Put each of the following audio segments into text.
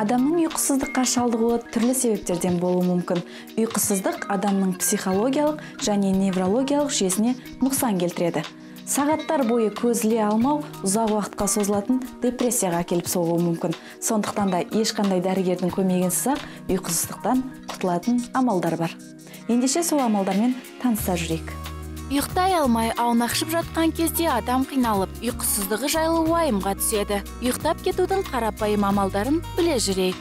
Адамның ұйқысыздыққа шалдығуы түрлі себептерден болуы мүмкін. Ұйқысыздық адамның психологиялық және неврологиялық жүйесіне нұқсан келтіреді. Сағаттар бойы көз іле алмау ұзақ уақытқа созылатын депрессияға келіп соғуы мүмкін. Сондықтан да ешқандай дәрігердің көмегінсіз-ақ ұйқысыздықтан құтылатын амалдар бар. Ендеше сол амалдармен таныса жүрейік. Ұйықтай алмай аунақшып жатқан кезде адам қиналып, ұйқысыздығы жайлы уайымға түседі. Ұйықтап кетудің қарапайым амалдарын біле жүрейік.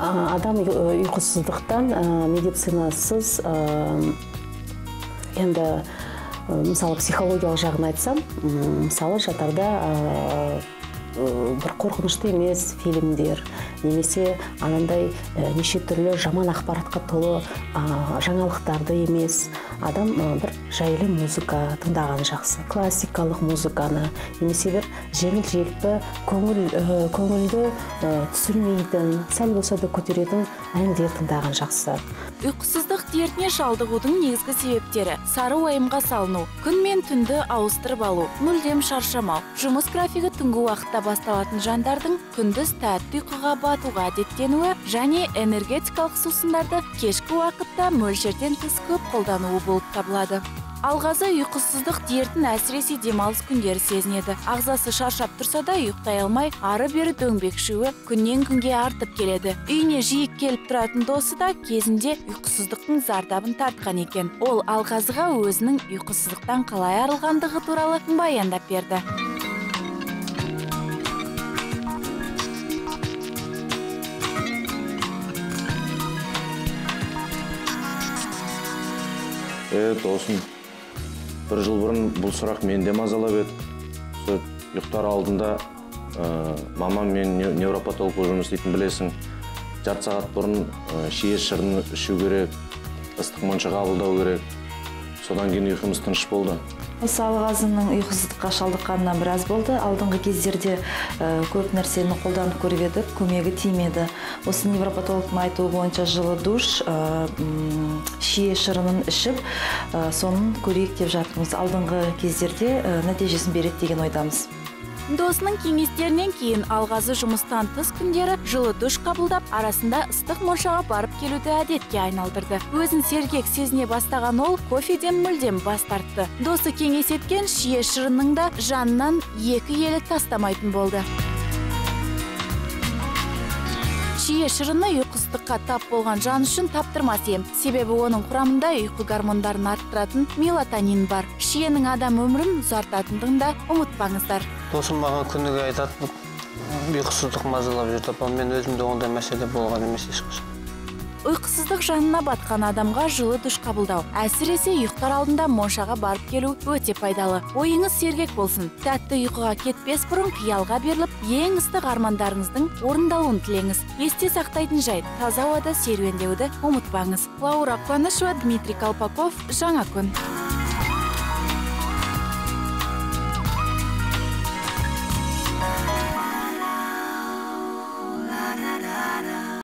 Адам ұйқысыздықтан медицинасыз, енді мысалы психологиялық жағын айтсам, мысалы жатарда бір қорқынышты емес фильмдер, немесе анандай неше түрлі жаман ақпаратқа толы жаңалықтарды емес, адам бір жайлы музыка тыңдаған жақсы, классикалық музыканы, немесе бір жеңіл-желпі көңілді түсірмейтін, сәл болса да көтеретін әндер тыңдаған жақсы. Ұйқысыздық дертіне шалдығудың негізгі себептері: сары уайымға салыну, күн мен түнді ауыстырып алу, мүлдем шаршамау, жұмыс графигі түнгі уақытта басталатын жандардың күндіз тәтті ұйқыға батуға әдеттенуі және энергетикалық сусындарды кешкі уақытта мөлшерден тыс көп қолдануы болып табылады. Алғазы ұйқысыздық дертін әсіресе демалыс күндері сезінеді. Ағзасы шаршап тұрса да ұйықтай алмай, ары-бері дөңбекшуі күннен күнге артып келеді. Үйіне жиі келіп тұратын досы да кезінде ұйқысыздықтың зардабын тартқан екен. Ол Алғазыға өзінің ұйқысыздықтан қалай арылғандығы туралы баяндап берді. Досым, бір жыл бұрын бұл сұрақ менде мазалап еді. Ұйықтар алдында мамам мен невропатолог жұмыс істейтін білесің. Жарты сағат бұрын шие шырын ішу керек, ыстық монша қабылдау керек. Содан кейін ұйқымыз тыныш болды. Осы Алғазының ұйқысыздыққа шалдыққанына біраз болды. Алдыңғы кездерде көп нәрсені қолданып көріп едік, көмегі тимеді. Осы невропатологтың айтуы бойынша жылы душ, шие шырынын ішіп, соның көрейік деп жатырмыз. Алдыңғы кездерде нәтижесін береді деген ойдамыз. Досының кеңестерінен кейін Алғазы жұмыстан тыс күндері жылы душ қабылдап, арасында ыстық моншаға барып келуді әдетке айналдырды. Өзін сергек сезіне бастаған ол кофеден мүлдем бас тартты. Досы кеңес еткен шие шырынның да жанынан екі елі тастамайтын болды. Шие шырыны ұйқысыздыққа тап болған жан үшін таптырмас ем. Себебі оның құрамында ұйқы гормондарын арттыратын мелатонин бар. Шиенің адам өмірін ұзартатындығын да ұмытпаңыздар. Досым маған күніге айтады, ұйқысыздық мазалап жүрді, мен өзімде ондай мәселе болған емес ешқашан. Ұйқысыздық жанына батқан адамға жылы душ қабылдау, әсіресе ұйықтар алдында моншаға барып келу өте пайдалы. Ойыңыз сергек болсын. Тәтті ұйқыға кетпес бұрын қиялға беріліп, ең ыстық армандарыңыздың орындалуын тілеңіз. Есте сақтайтын жайт, таза ауада серуендеуді ұмытпаңыз. Лаура Қуанышева, Дмитрий Колпаков, Жаңа күн.